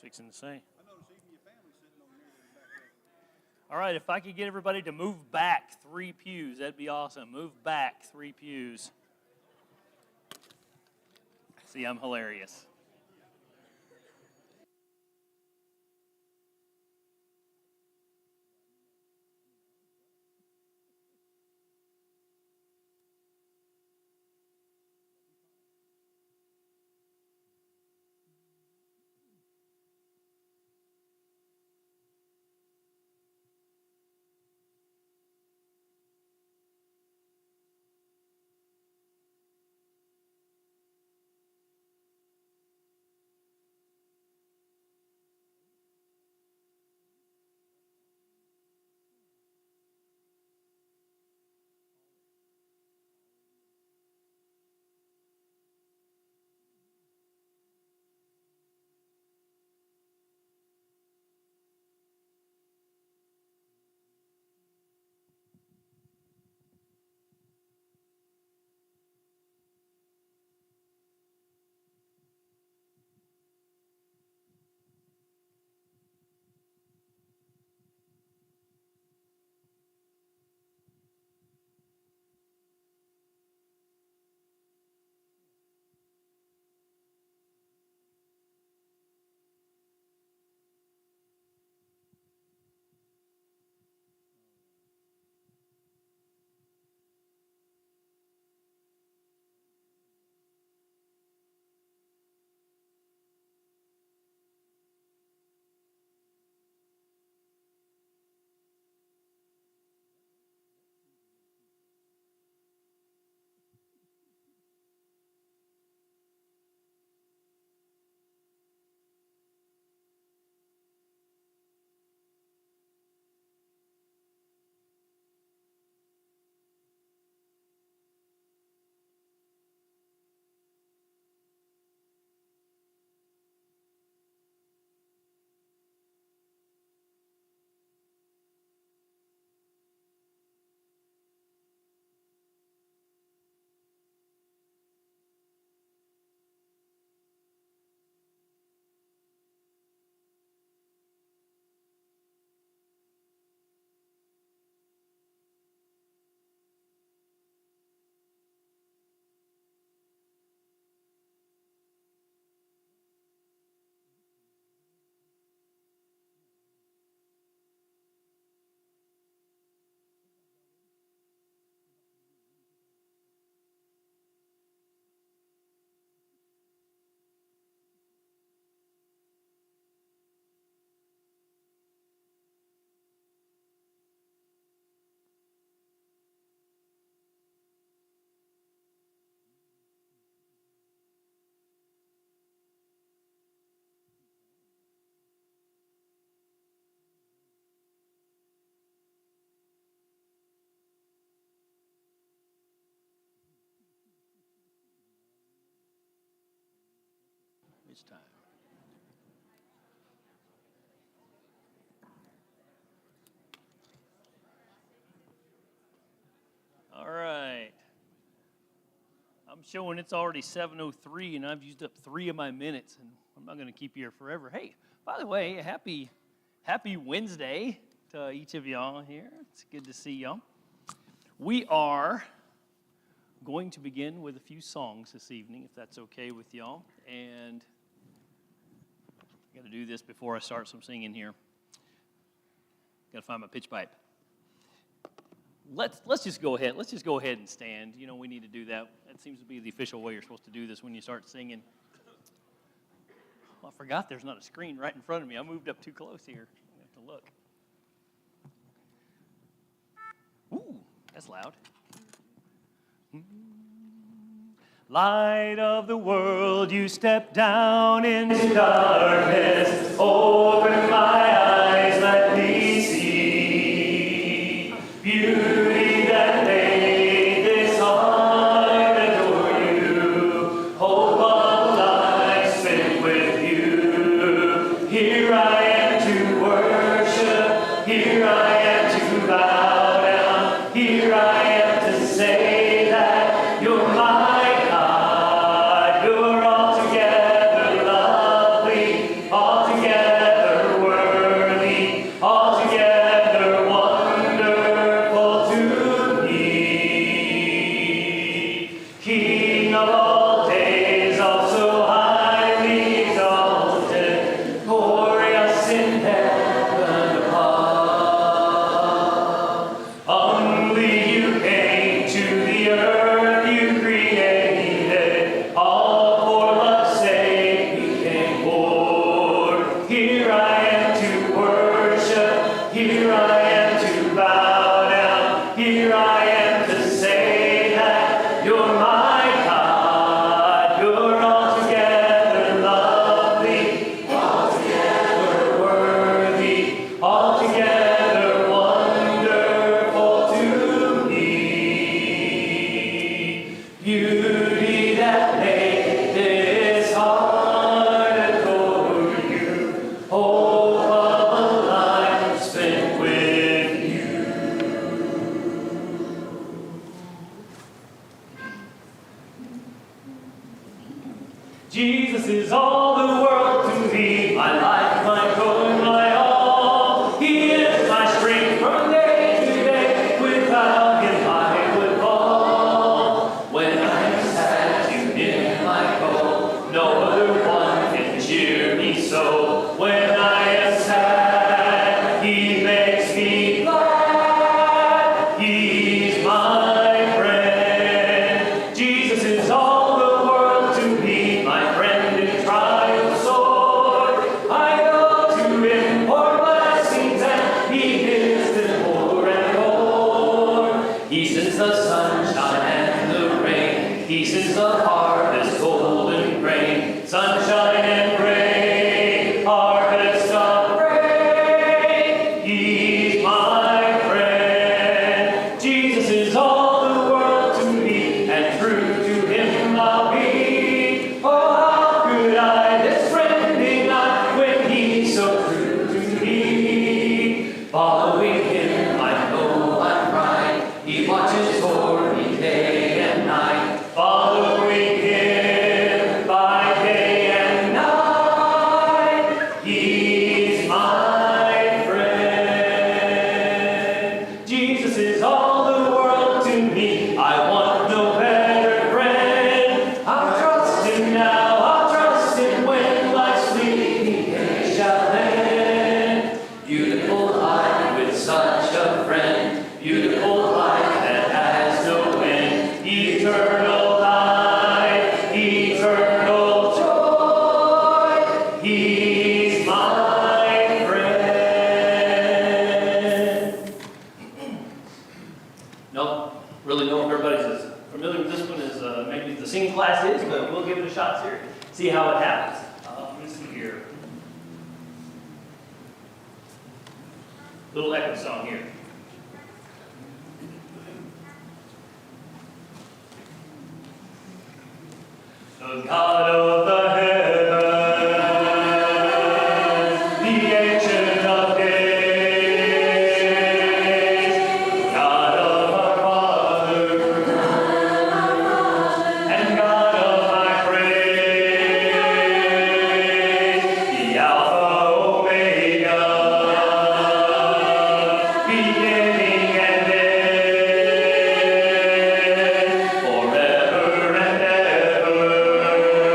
fixing to say. All right, if I could get everybody to move back 3 pews, that'd be awesome. Move back 3 pews. See, I'm hilarious. It's time. All right. I'm showing it's already 7:03, and I've used up 3 of my minutes, and I'm not going to keep you here forever. Hey, by the way, happy Wednesday to each of y'all here. It's good to see y'all. We are going to begin with a few songs this evening, if that's okay with y'all. And I got to do this before I start some singing here. Got to find my pitch pipe. Let's just go ahead. Let's just go ahead and stand. You know, we need to do that. That seems to be the official way you're supposed to do this when you start singing. Well, I forgot there's not a screen right in front of me. I moved up too close here. I have to look. Ooh, that's loud. Light of the world, you step down into darkness. Open my eyes, let me see beauty that made this heart adore you. Hope of life spent with you. Here I am to worship. Here I am to bow down. Here I am to say that you're my God. You're altogether lovely, altogether Here I am to worship. Here I am to bow down. Here I am to say that you're my God. You're altogether lovely, altogether worthy, altogether wonderful to me. Beauty that made this heart adore you. Hope of a life spent with you. Jesus is all the world to me, my life, my joy, my all. He is my strength from day to day. Without him I would fall. When I'm sad, you knit my coat. No other one can cheer me so. When I am sad, he makes me glad. He's my friend. Jesus is all the world to me, my friend in trial sore. I go to him for blessings and he gives them more and more. He sends the sunshine and the rain. He sends the harvest, golden grain. Sunshine and rain, harvest of rain. He's my friend. Jesus is all the world to me, and true to him I'll be. Oh, how could I this friend deny when he's so true to me? Following him, I know I'm right. He watches for me day and night. Following him by day and night. He's my friend. Jesus is all the world to me. I want no better friend. I'll trust him now. I'll trust him when life's fleeting day shall end. Beautiful life with such a friend. Beautiful life that has no end. Eternal life, eternal joy. He's my friend. Nope, really know if everybody's as familiar with this one as maybe the singing class is, but we'll give it a shot here. See how it happens. Let me see here. Little echo song here. The God of the heavens, the ancient of days, God of our Father, and God of my praise, the Alpha Omega, beginning and end, forever and ever.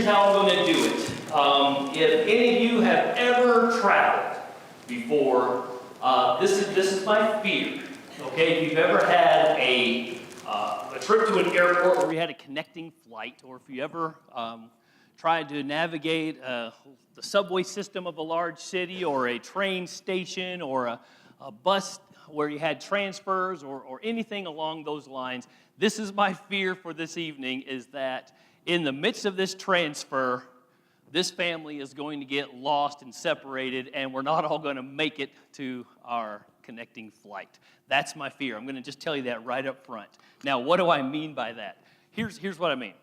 here's how I'm going to do it. If any of you have ever traveled before, this is my fear. Okay, if you've ever had a trip to an airport where you had a connecting flight, or if you ever tried to navigate the subway system of a large city, or a train station, or a bus where you had transfers, or anything along those lines, this is my fear for this evening, is that in the midst of this transfer, this family is going to get lost and separated, and we're not all going to make it to our connecting flight. That's my fear. I'm going to just tell you that right up front. Now, what do I mean by that? Here's what I mean.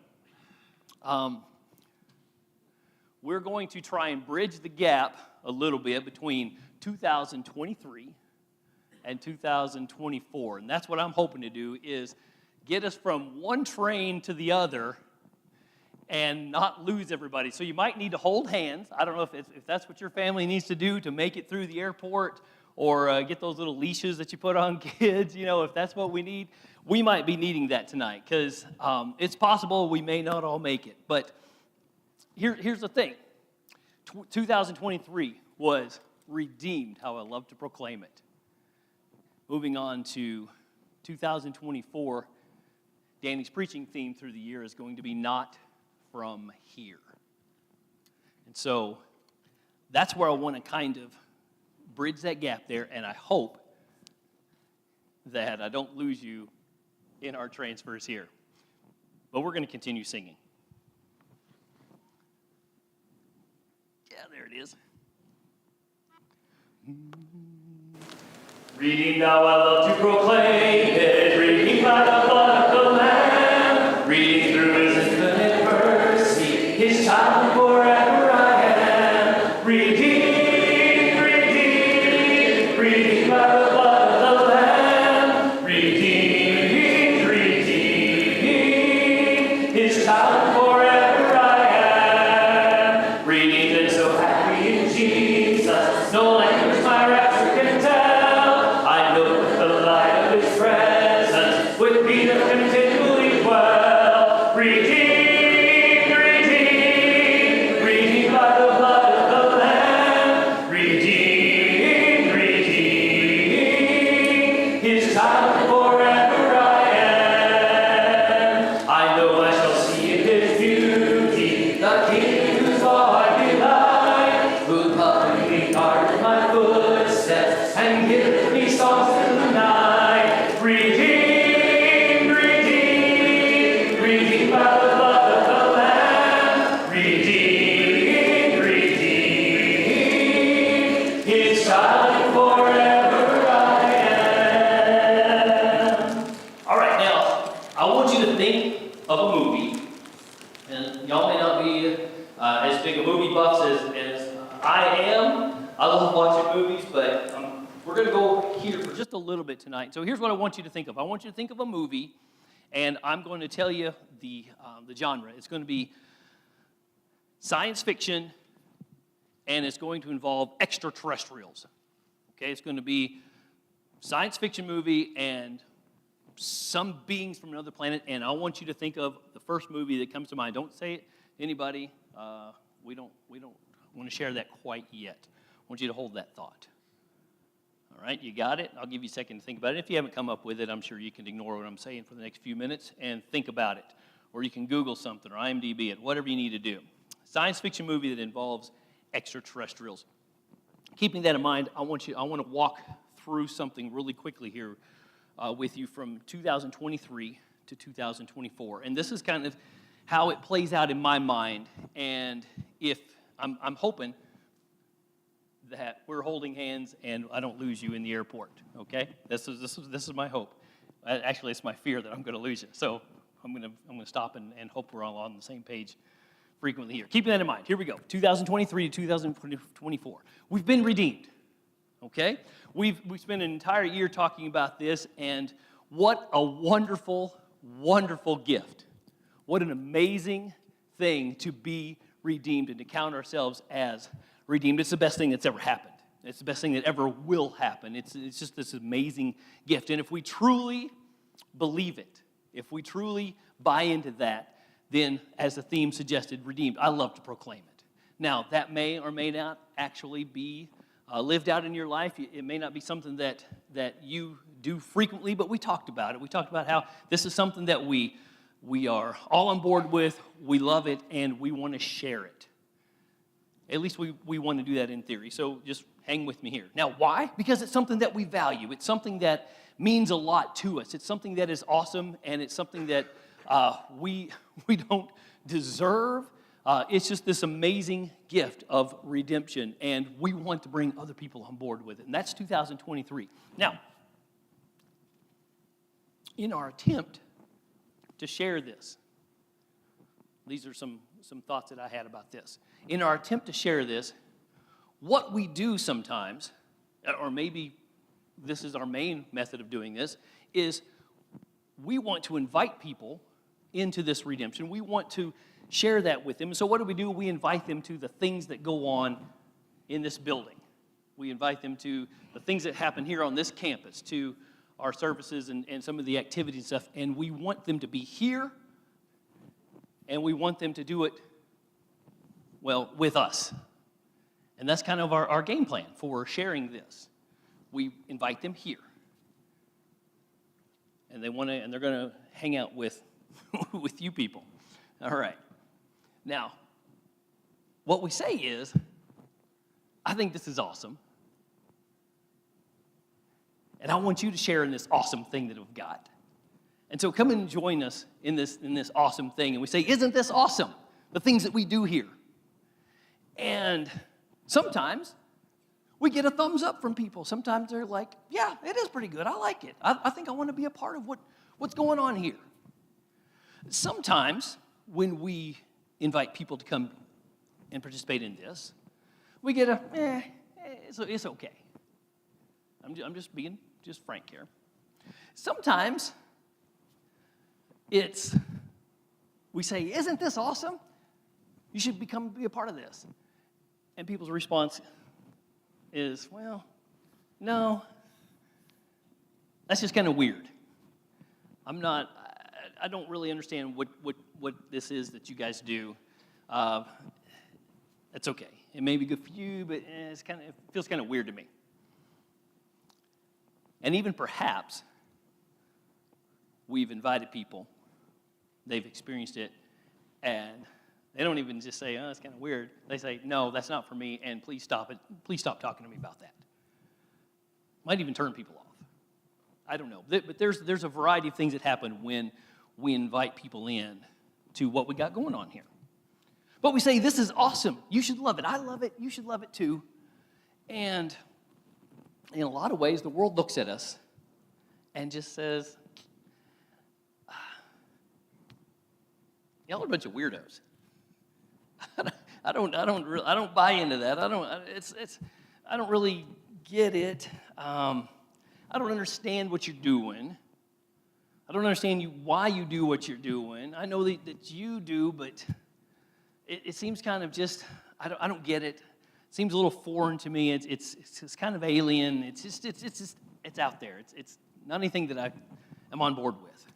We're going to try and bridge the gap a little bit between 2023 and 2024. And that's what I'm hoping to do, is get us from one train to the other and not lose everybody. So you might need to hold hands. I don't know if that's what your family needs to do to make it through the airport, or get those little leashes that you put on kids. If that's what we need, we might be needing that tonight, because it's possible we may not all make it. But here's the thing. 2023 was redeemed, how I love to proclaim it. Moving on to 2024, Danny's preaching theme through the year is going to be not from here. And so that's where I want to kind of bridge that gap there, and I hope that I don't lose you in our transfers here. But we're going to continue singing. Yeah, there it is. Reading now I love to proclaim it, reading by the blood of the Lamb, reading through His infinite mercy, His child forever I am, redeemed, redeemed, reading by the blood of the Lamb, redeemed, redeemed, His child forever I am, redeemed and so happy in Jesus, no language my rapture can tell. With me that continually dwell, redeemed, redeemed, redeemed by the blood of the Lamb, redeemed, redeemed, His child forever I am. I know I shall see in His beauty the King whose law I delight, who lovingly guards my footsteps and giveth me songs in the night, redeemed. As big a movie buffs as I am. I love watching movies, but we're going to go here for just a little bit tonight. So here's what I want you to think of. I want you to think of a movie, and I'm going to tell you the genre. It's going to be science fiction, and it's going to involve extraterrestrials. Okay, it's going to be science fiction movie and some beings from another planet, and I want you to think of the first movie that comes to mind. Don't say it to anybody. We don't want to share that quite yet. I want you to hold that thought. All right, you got it? I'll give you a second to think about it. If you haven't come up with it, I'm sure you can ignore what I'm saying for the next few minutes and think about it. Or you can Google something or IMDb it, whatever you need to do. Science fiction movie that involves extraterrestrials. Keeping that in mind, I want to walk through something really quickly here with you from 2023 to 2024. And this is kind of how it plays out in my mind. And if I'm hoping that we're holding hands and I don't lose you in the airport, okay? This is my hope. Actually, it's my fear that I'm going to lose you. So I'm going to stop and hope we're all on the same page frequently here. Keeping that in mind, here we go. 2023 to 2024. We've been redeemed, okay? We've spent an entire year talking about this, and what a wonderful, wonderful gift. What an amazing thing to be redeemed and to count ourselves as redeemed. It's the best thing that's ever happened. It's the best thing that ever will happen. It's just this amazing gift. And if we truly believe it, if we truly buy into that, then, as the theme suggested, redeemed. I love to proclaim it. Now, that may or may not actually be lived out in your life. It may not be something that you do frequently, but we talked about it. We talked about how this is something that we are all on board with, we love it, and we want to share it. At least we want to do that in theory, so just hang with me here. Now, why? Because it's something that we value. It's something that means a lot to us. It's something that is awesome, and it's something that we don't deserve. It's just this amazing gift of redemption, and we want to bring other people on board with it, and that's 2023. Now, in our attempt to share this, these are some thoughts that I had about this. In our attempt to share this, what we do sometimes, or maybe this is our main method of doing this, is we want to invite people into this redemption. We want to share that with them. So what do? We invite them to the things that go on in this building. We invite them to the things that happen here on this campus, to our services and some of the activities and stuff, and we want them to be here, and we want them to do it, well, with us. And that's kind of our game plan for sharing this. We invite them here, and they're going to hang out with with you people. All right. Now, what we say is, I think this is awesome, and I want you to share in this awesome thing that we've got. And so come and join us in this awesome thing. And we say, isn't this awesome? The things that we do here. And sometimes we get a thumbs up from people. Sometimes they're like, yeah, it is pretty good. I like it. I think I want to be a part of what's going on here. Sometimes when we invite people to come and participate in this, we get it's okay. I'm just being just frank here. Sometimes we say, isn't this awesome? You should be a part of this. And people's response is, well, no, that's just kind of weird. I don't really understand what this is that you guys do. That's okay. It may be good for you, but it feels kind of weird to me. And even perhaps we've invited people, they've experienced it, and they don't even just say, oh, it's kind of weird. They say, no, that's not for me, and please stop it. Please stop talking to me about that. Might even turn people off. I don't know. But there's a variety of things that happen when we invite people in to what we got going on here. But we say, this is awesome. You should love it. I love it. You should love it too. And in a lot of ways, the world looks at us and just says, y'all are a bunch of weirdos. I don't buy into that. I don't really get it. I don't understand what you're doing. I don't understand why you do what you're doing. I know that you do, but it seems kind of just, I don't get it. It seems a little foreign to me. It's kind of alien. It's out there. It's not anything that I am on board with.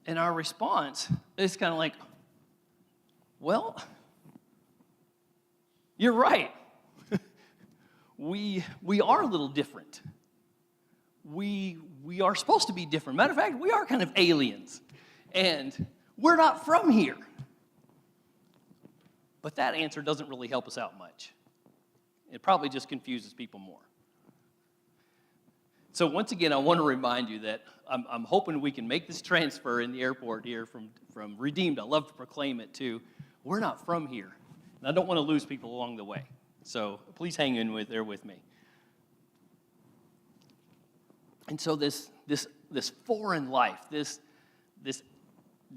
And our response is kind of like, well, you're right. We are a little different. We are supposed to be different. Matter of fact, we are kind of aliens. And we're not from here. But that answer doesn't really help us out much. It probably just confuses people more. So once again, I want to remind you that I'm hoping we can make this transfer in the airport here from redeemed, I love to proclaim it, to we're not from here. And I don't want to lose people along the way. So please hang in there with me. And so this foreign life, this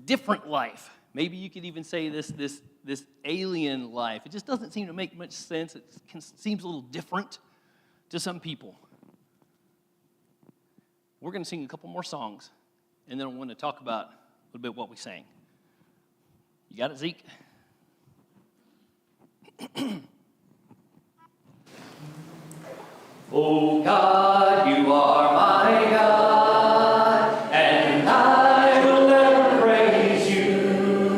different life, maybe you could even say this alien life, it just doesn't seem to make much sense. It seems a little different to some people. We're going to sing a couple more songs, and then I want to talk about a little bit what we sang. You got it, Zeke? Oh God, you are my God, and I will never praise you.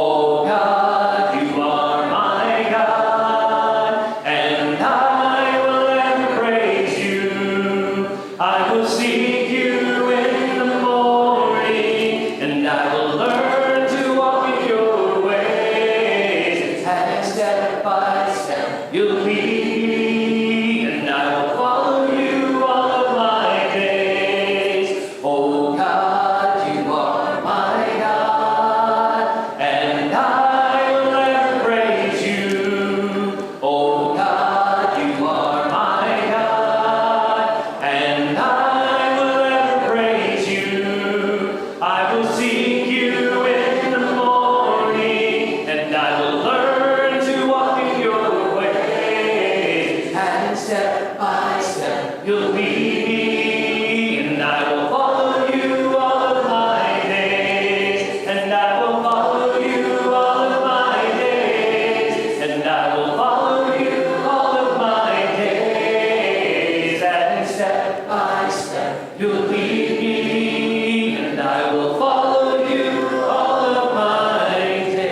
Oh God, you are my God, and I will ever praise you. I will seek you in the morning, and I will learn to walk in your ways. And step by step, you'll lead me, and I will follow you all of my days. Oh God, you are my God, and I will ever praise you. Oh God, you are my God, and I will ever praise you. I will seek you in the morning, and I will learn to walk in your ways. And step by step, you'll lead me, and I will follow you all of my days. And I will follow you all of my days. And I will follow you all of my days. And step by step, you'll lead me, and I will follow you all of my days.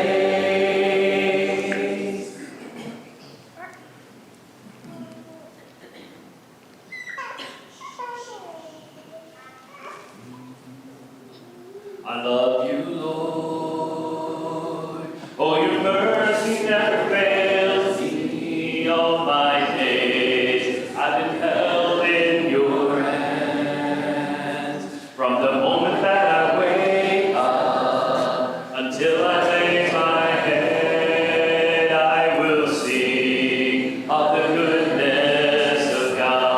I love you, Lord. Oh, your mercy never fails me all my days. I've been held in your hands from the moment that I wake up until I lay my head. I will sing of the goodness of God.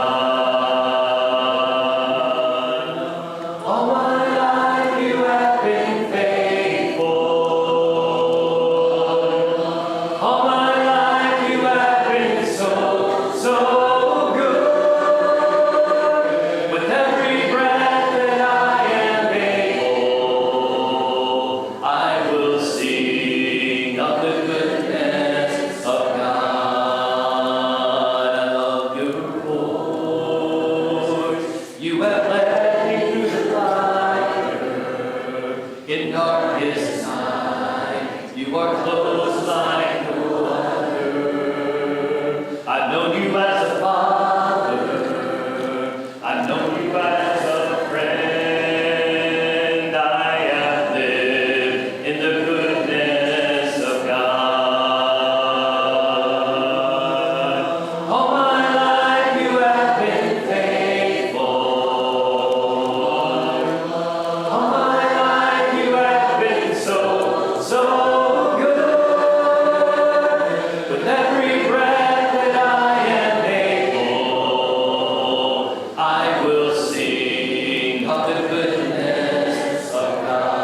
All my life you have been faithful. All my life you have been so, so good. With every breath that I am able, I will sing of the goodness of God. I love your voice. You have led me through the fire in darkest night. You are close like no other. I've known you as a father. I've known you as a friend. I have lived in the goodness of God. All my life you have been faithful. All my life you have been so, so good. With every breath that I am able, I will sing of the goodness of God.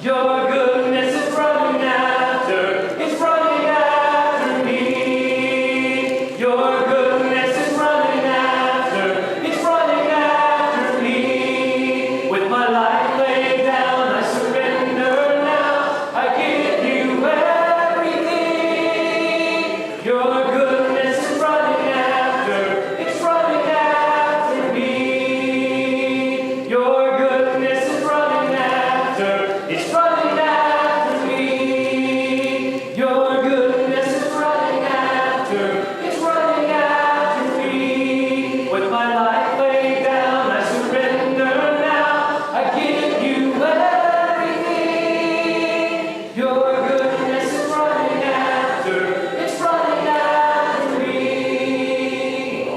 Your goodness is running after, it's running after me. Your goodness is running after, it's running after me. With my life laid down, I surrender now. I give you everything. Your goodness is running after, it's running after me. Your goodness is running after, it's running after me. Your goodness is running after, it's running after me. With my life laid down, I surrender now. I give you everything. Your goodness is running after, it's running after me.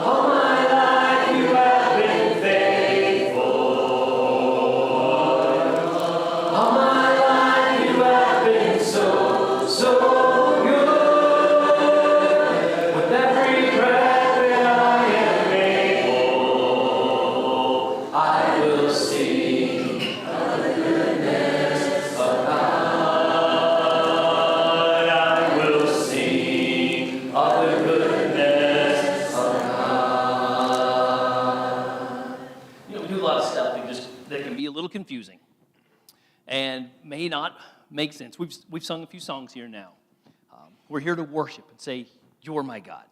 All my life you have been faithful. All my life you have been so, so good. With every breath that I am able, I will sing of the goodness of God. I will sing of the goodness of God. You know, we do a lot of stuff that can be a little confusing and may not make sense. We've sung a few songs here now. We're here to worship and say, "You're my God."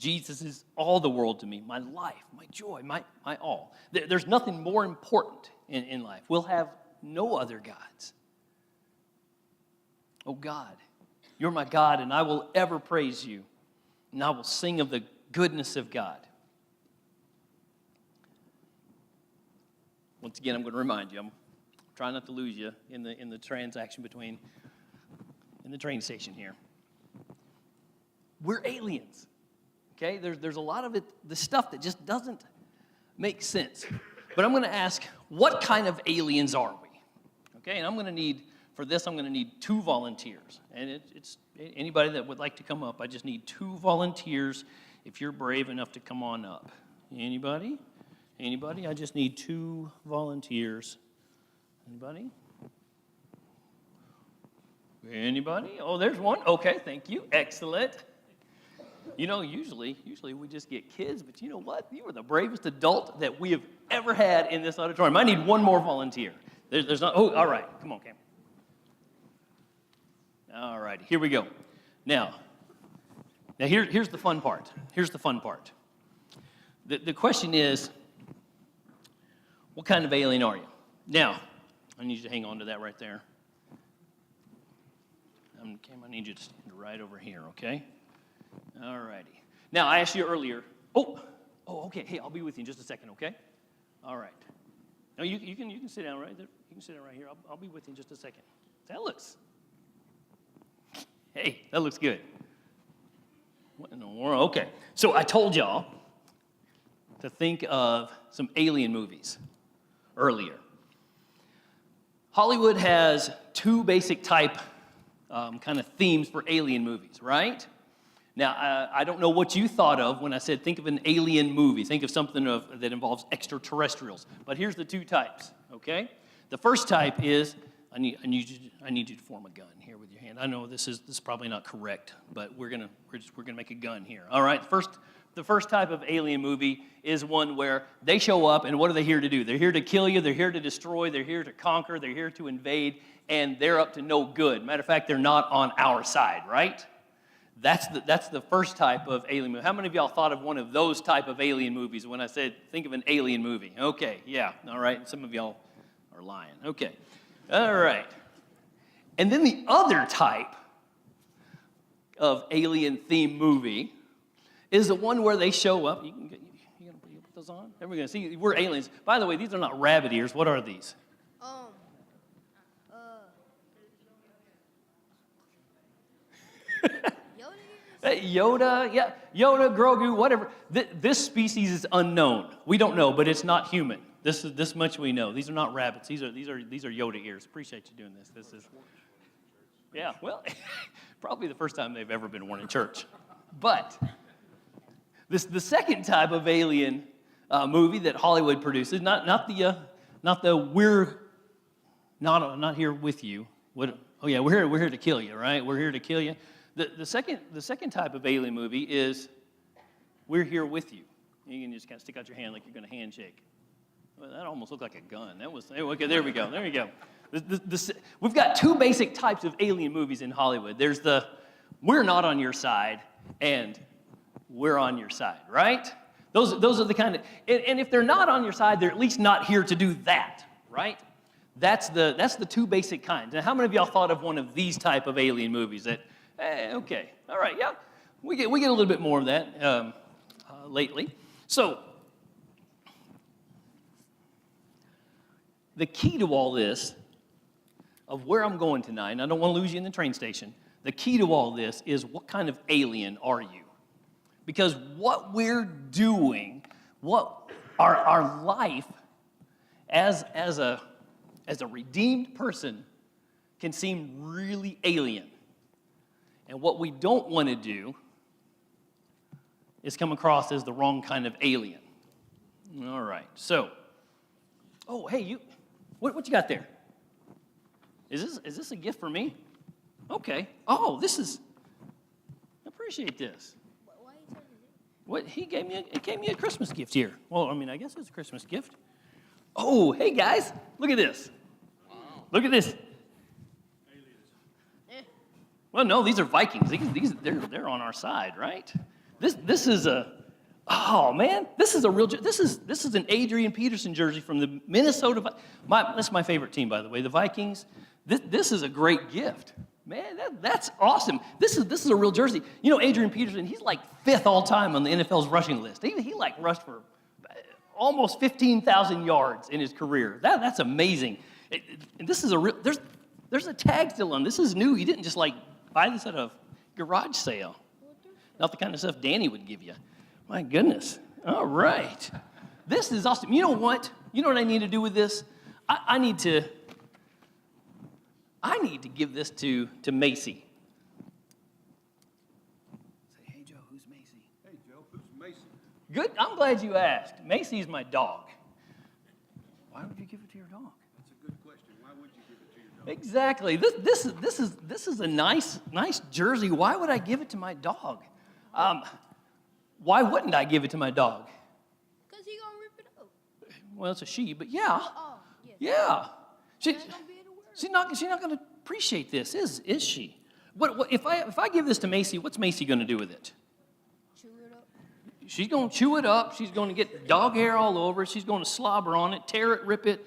Jesus is all the world to me, my life, my joy, my all. There's nothing more important in life. We'll have no other gods. Oh God, you're my God, and I will ever praise you, and I will sing of the goodness of God. Once again, I'm going to remind you, I'm trying not to lose you in the transaction between, in the train station here. We're aliens, okay? There's a lot of it, the stuff that just doesn't make sense. But I'm going to ask, what kind of aliens are we? Okay, and I'm going to need, for this, I'm going to need 2 volunteers. And it's anybody that would like to come up, I just need 2 volunteers if you're brave enough to come on up. Anybody? Anybody? I just need 2 volunteers. Anybody? Anybody? Oh, there's one. Okay, thank you. Excellent. You know, usually we just get kids, but you know what? You were the bravest adult that we have ever had in this auditorium. I need 1 more volunteer. There's not, oh, all right. Come on, Cam. All right, here we go. Now here's the fun part. Here's the fun part. The question is, what kind of alien are you? Now, I need you to hang on to that right there. Cam, I need you to stand right over here, okay? All righty. Now, I asked you earlier. Oh, okay. Hey, I'll be with you in just a second, okay? All right. No, you can sit down right there. You can sit down right here. I'll be with you in just a second. That looks. Hey, that looks good. What in the world? Okay. So I told y'all to think of some alien movies earlier. Hollywood has 2 basic type kind of themes for alien movies, right? Now, I don't know what you thought of when I said think of an alien movie. Think of something that involves extraterrestrials. But here's the 2 types, okay? The first type is, I need you to form a gun here with your hand. I know this is probably not correct, but we're gonna make a gun here. All right, the first type of alien movie is one where they show up, and what are they here to do? They're here to kill you, they're here to destroy, they're here to conquer, they're here to invade, and they're up to no good. Matter of fact, they're not on our side, right? That's the first type of alien movie. How many of y'all thought of one of those type of alien movies when I said think of an alien movie? Okay, yeah, all right. And some of y'all are lying. Okay, all right. And then the other type of alien-themed movie is the one where they show up. You gonna put those on? Then we're gonna see. We're aliens. By the way, these are not rabbit ears. What are these? Yoda, yeah, Yoda, Grogu, whatever. This species is unknown. We don't know, but it's not human. This much we know. These are not rabbits. These are Yoda ears. Appreciate you doing this. This is, yeah. Well, probably the first time they've ever been worn in church. But the second type of alien movie that Hollywood produces, not the we're not here with you. What? Oh yeah, we're here to kill you, right? We're here to kill you. The second type of alien movie is we're here with you. You can just kind of stick out your hand like you're going to handshake. Well, that almost looked like a gun. That was okay. There we go. There we go. We've got 2 basic types of alien movies in Hollywood. There's the we're not on your side and we're on your side, right? Those are the kind of, and if they're not on your side, they're at least not here to do that, right? That's the 2 basic kinds. Now, how many of y'all thought of one of these type of alien movies that? Okay, all right, yeah, we get a little bit more of that lately. So, the key to all this, of where I'm going tonight, and I don't want to lose you in the train station, the key to all this is what kind of alien are you? Because what we're doing, what our life as a redeemed person can seem really alien. And what we don't want to do is come across as the wrong kind of alien. All right, so, oh, hey, what you got there? Is this a gift for me? Okay. Oh, I appreciate this. Why are you trying to do? What he gave me a Christmas gift here. Well, I mean, I guess it's a Christmas gift. Oh, hey guys, look at this. Wow. Look at this. Well, no, these are Vikings. They're on our side, right? This is a, oh man, this is a real, this is an Adrian Peterson jersey from the Minnesota, that's my favorite team, by the way, the Vikings. This is a great gift. Man, that's awesome. This is a real jersey. You know, Adrian Peterson, he's like 5th all time on the NFL's rushing list. He like rushed for almost 15,000 yards in his career. That's amazing. And this is a real, there's a tag still on. This is new. You didn't just like buy this at a garage sale. Not the kind of stuff Danny would give you. My goodness. All right. This is awesome. You know what? You know what I need to do with this? I need to give this to Macy. Say, hey, Joe, who's Macy? Hey, Joe, who's Macy? Good. I'm glad you asked. Macy's my dog. Why would you give it to your dog? That's a good question. Why would you give it to your dog? Exactly. This is a nice jersey. Why would I give it to my dog? Why wouldn't I give it to my dog? Because he going to rip it up. Well, it's a she, but yeah. Oh, yes. Yeah. She ain't going to be able to wear it. She's not going to appreciate this, is she? What if I give this to Macy, what's Macy going to do with it? Chew it up. She's going to chew it up. She's going to get dog hair all over it. She's going to slobber on it, tear it, rip it,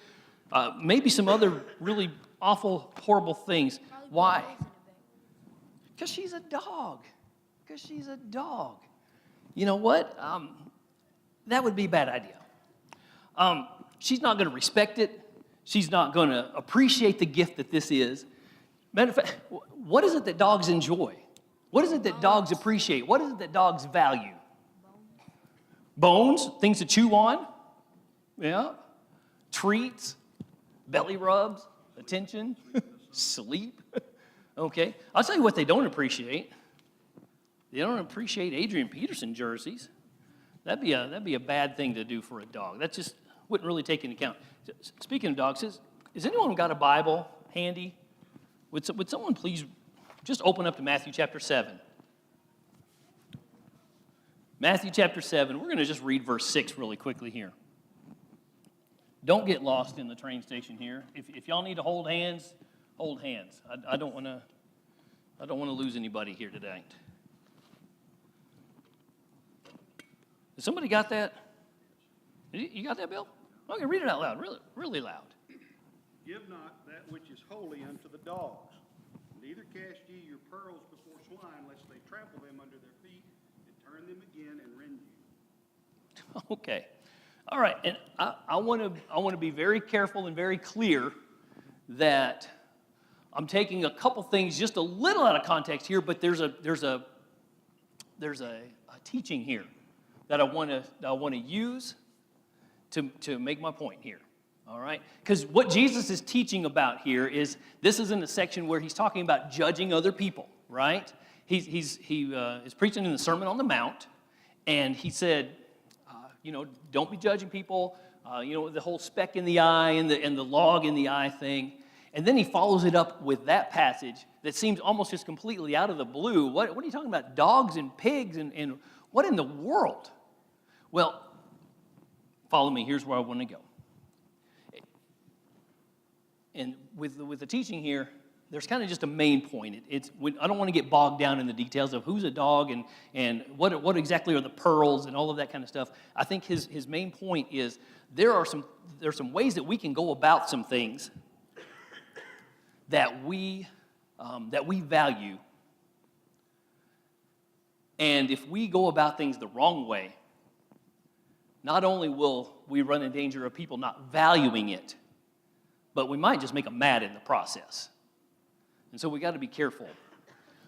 maybe some other really awful, horrible things. Probably put Why? holes in it, baby. Because she's a dog. Because she's a dog. You know what? That would be a bad idea. She's not going to respect it. She's not going to appreciate the gift that this is. Matter of fact, what is it that dogs enjoy? What is it that dogs appreciate? What is it that dogs value? Bones, things to chew on. Yeah. Treats, belly rubs, attention, sleep. Okay. I'll tell you what they don't appreciate. They don't appreciate Adrian Peterson jerseys. That'd be a bad thing to do for a dog. That just wouldn't really take into account. Speaking of dogs, has anyone got a Bible handy? Would someone please just open up to Matthew chapter 7? Matthew chapter 7. We're going to just read verse 6 really quickly here. Don't get lost in the train station here. If y'all need to hold hands, hold hands. I don't want to lose anybody here today. Has somebody got that? You got that, Bill? Okay, read it out loud, really, really loud. Give not that which is holy unto the dogs. Neither cast ye your pearls before swine, lest they trample them under their feet, and turn them again and rend you. Okay. All right, and I want to be very careful and very clear that I'm taking a couple things just a little out of context here, but there's a teaching here that I want to use to make my point here. All right, because what Jesus is teaching about here is this is in the section where he's talking about judging other people. Right? He is preaching in the Sermon on the Mount, and he said, don't be judging people. The whole speck in the eye and the log in the eye thing. And then he follows it up with that passage that seems almost just completely out of the blue. What are you talking about? Dogs and pigs and what in the world? Well, follow me. Here's where I want to go. And with the teaching here, there's kind of just a main point. I don't want to get bogged down in the details of who's a dog and what exactly are the pearls and all of that kind of stuff. I think his main point is there's some ways that we can go about some things that we value. And if we go about things the wrong way, not only will we run in danger of people not valuing it, but we might just make them mad in the process. And so we got to be careful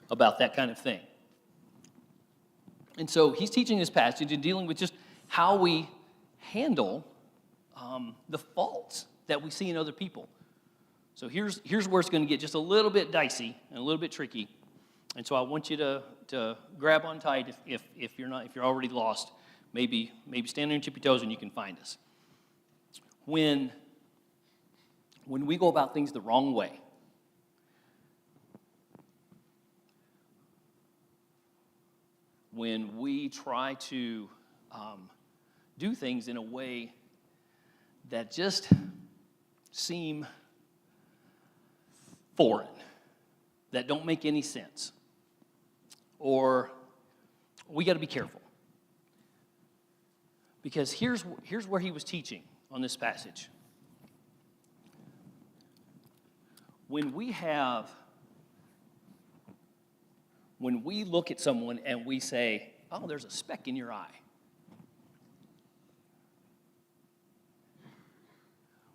about that kind of thing. And so he's teaching this passage and dealing with just how we handle the faults that we see in other people. So here's where it's going to get just a little bit dicey and a little bit tricky. And so I want you to grab on tight if you're already lost. Maybe stand on your tippy toes and you can find us. When we go about things the wrong way, when we try to do things in a way that just seem foreign, that don't make any sense, or we got to be careful. Because here's where he was teaching on this passage. When we look at someone and we say, oh, there's a speck in your eye.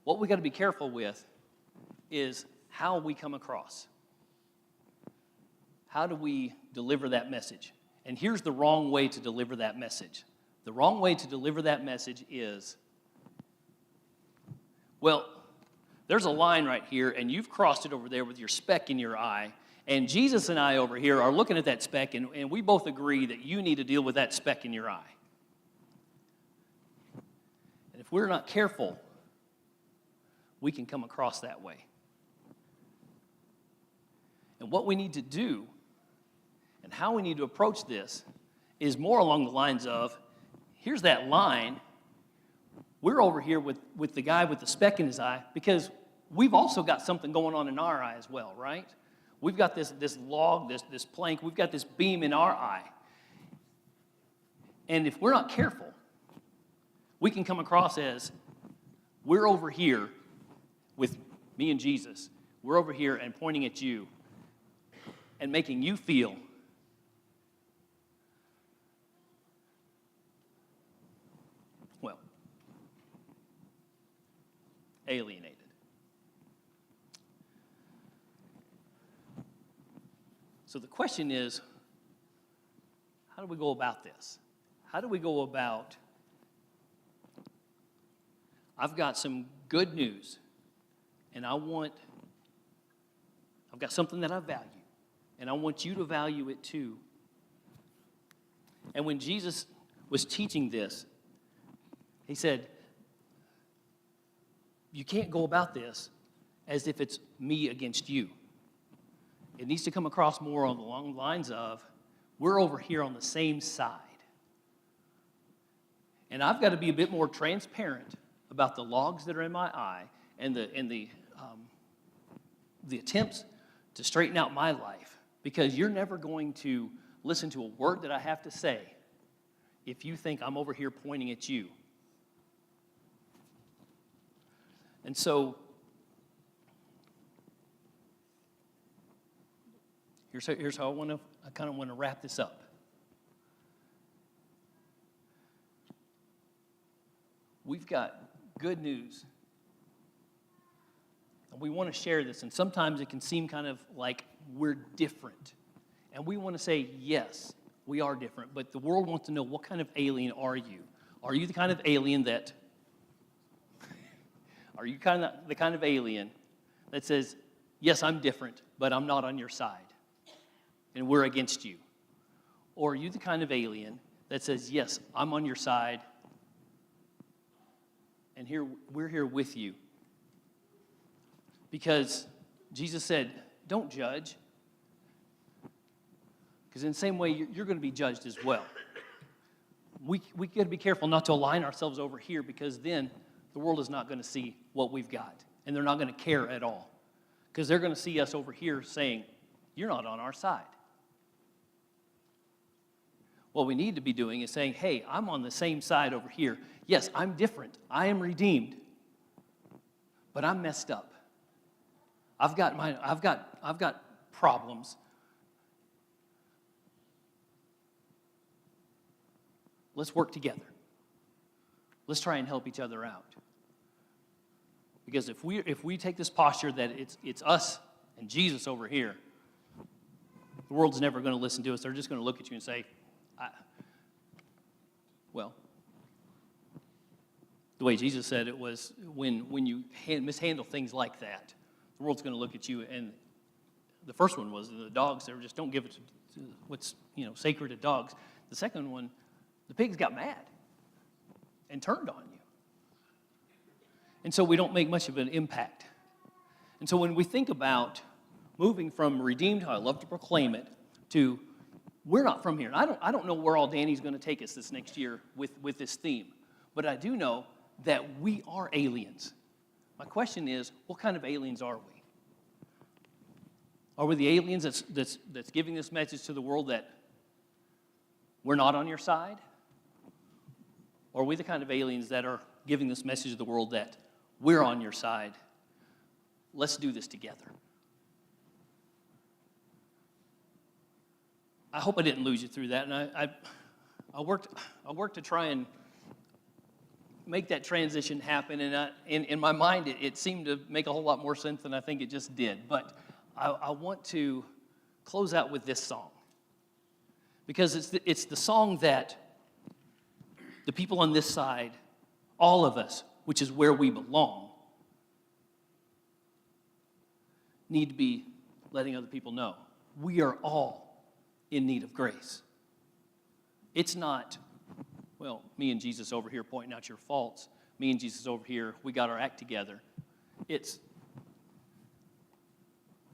What we got to be careful with is how we come across. How do we deliver that message? And here's the wrong way to deliver that message. The wrong way to deliver that message is, well, there's a line right here, and you've crossed it over there with your speck in your eye, and Jesus and I over here are looking at that speck, and we both agree that you need to deal with that speck in your eye. And if we're not careful, we can come across that way. And what we need to do and how we need to approach this is more along the lines of, here's that line. We're over here with the guy with the speck in his eye because we've also got something going on in our eye as well, right? We've got this log, this plank, we've got this beam in our eye. And if we're not careful, we can come across as we're over here with me and Jesus. We're over here and pointing at you and making you feel alienated. So the question is, how do we go about this? How do we go about, I've got some good news, and I've got something that I value, and I want you to value it too. And when Jesus was teaching this, he said, you can't go about this as if it's me against you. It needs to come across more along the lines of, we're over here on the same side. And I've got to be a bit more transparent about the logs that are in my eye and the attempts to straighten out my life, because you're never going to listen to a word that I have to say if you think I'm over here pointing at you. And so, here's how I kind of want to wrap this up. We've got good news, and we want to share this, and sometimes it can seem kind of like we're different. And we want to say, yes, we are different, but the world wants to know, what kind of alien are you? Are you the kind of alien that Are you the kind of alien that says, yes, I'm different, but I'm not on your side, and we're against you? Or are you the kind of alien that says, yes, I'm on your side, and we're here with you? Because Jesus said, don't judge, because in the same way, you're going to be judged as well. We got to be careful not to align ourselves over here, because then the world is not going to see what we've got, and they're not going to care at all, because they're going to see us over here saying, you're not on our side. What we need to be doing is saying, hey, I'm on the same side over here. Yes, I'm different. I am redeemed, but I'm messed up. I've got problems. Let's work together. Let's try and help each other out. Because if we take this posture that it's us and Jesus over here, the world's never going to listen to us. They're just going to look at you and say, well, the way Jesus said it was, when you mishandle things like that, the world's going to look at you. And the first one was the dogs. They were just, don't give it to what's sacred to dogs. The second one, the pigs got mad and turned on you. And so we don't make much of an impact. And so when we think about moving from redeemed, how I love to proclaim it, to we're not from here. And I don't know where all Danny's going to take us this next year with this theme. But I do know that we are aliens. My question is, what kind of aliens are we? Are we the aliens that's giving this message to the world that we're not on your side? Or are we the kind of aliens that are giving this message to the world that we're on your side? Let's do this together. I hope I didn't lose you through that. And I worked to try and make that transition happen. And in my mind, it seemed to make a whole lot more sense than I think it just did. But I want to close out with this song, because it's the song that the people on this side, all of us, which is where we belong, need to be letting other people know. We are all in need of grace. It's not, well, me and Jesus over here pointing out your faults. Me and Jesus over here, we got our act together. It's,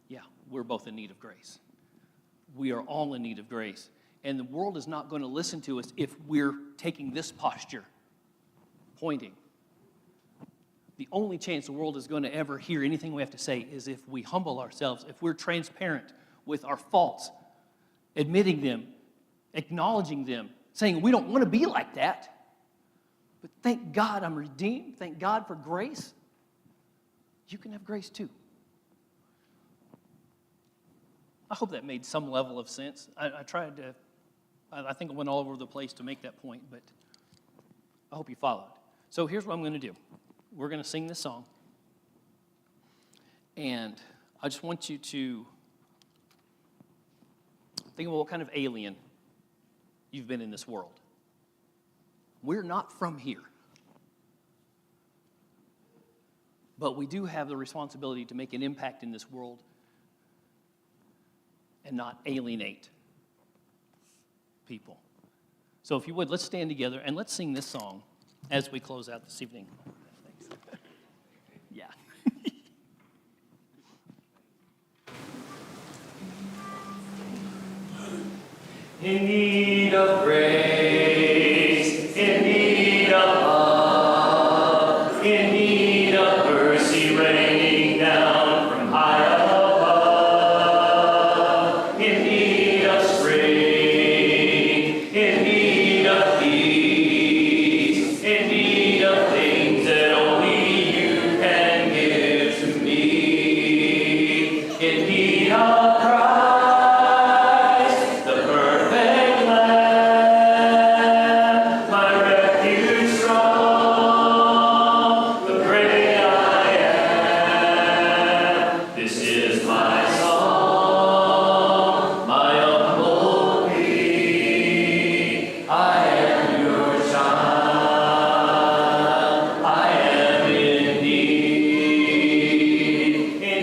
yeah, we're both in need of grace. We are all in need of grace. And the world is not going to listen to us if we're taking this posture, pointing. The only chance the world is going to ever hear anything we have to say is if we humble ourselves, if we're transparent with our faults, admitting them, acknowledging them, saying we don't want to be like that, but thank God I'm redeemed, thank God for grace. You can have grace too. I hope that made some level of sense. I tried to, I think I went all over the place to make that point, but I hope you followed. So here's what I'm going to do. We're going to sing this song, and I just want you to think about what kind of alien you've been in this world. We're not from here, but we do have the responsibility to make an impact in this world and not alienate people. So if you would, let's stand together and let's sing this song as we close out this evening. Thanks. Yeah. In need of grace, in need of love, in need of mercy raining down from high above, in need of spring, in need of peace, in need of things that only you can give to me, in need of Christ, the perfect Lamb, my refuge strong, the great I am. This is my song, my humble plea. I am your child. I am in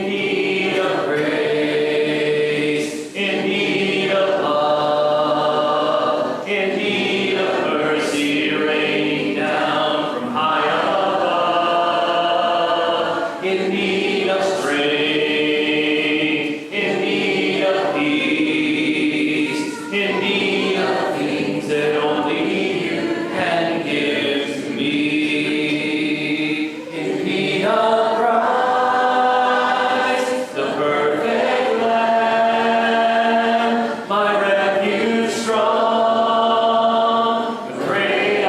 need of grace, in need of love, in need of mercy raining down from high above, in need of strength, in need of peace, in need of things that only you can give to me, in need of Christ, the perfect Lamb, my refuge strong, the great I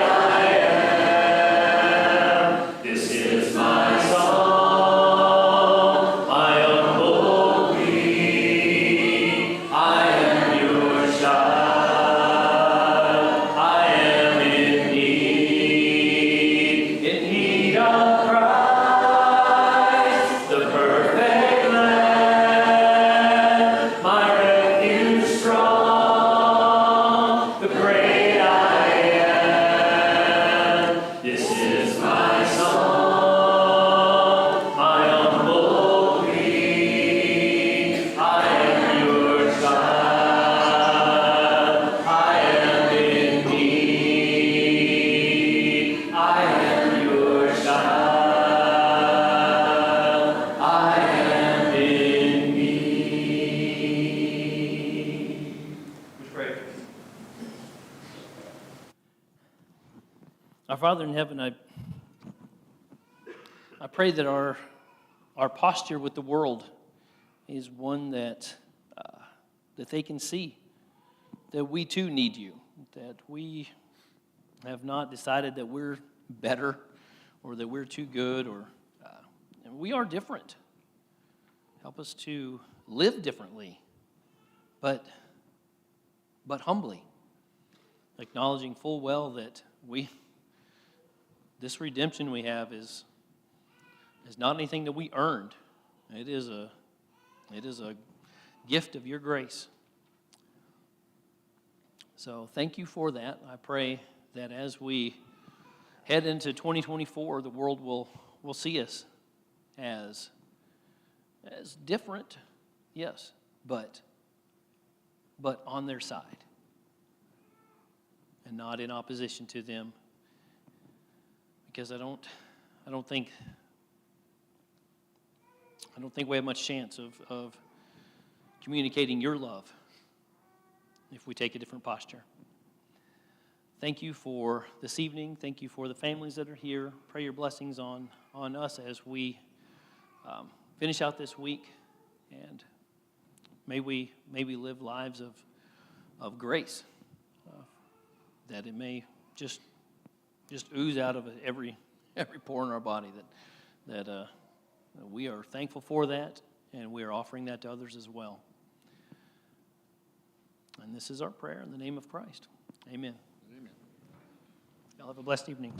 am. This is my song, my humble plea. I am your child. I am in need of Christ, the perfect Lamb, my refuge strong, the great I am. This is my song, my humble plea. I am your child. I am in need. I am your child. I am in need. Let's pray. Our Father in heaven, I pray that our posture with the world is one that they can see that we too need you. that we have not decided that we're better or that we're too good, or and we are different. Help us to live differently, but humbly, acknowledging full well that this redemption we have is not anything that we earned. It is a gift of your grace. So thank you for that. I pray that as we head into 2024, the world will see us as different, yes, but on their side and not in opposition to them, because I don't think we have much chance of communicating your love if we take a different posture. Thank you for this evening. Thank you for the families that are here. Pray your blessings on us as we finish out this week, and may we live lives of grace, that it may just ooze out of every pore in our body, that we are thankful for that, and we are offering that to others as well. And this is our prayer in the name of Christ. Amen. Amen. Y'all have a blessed evening.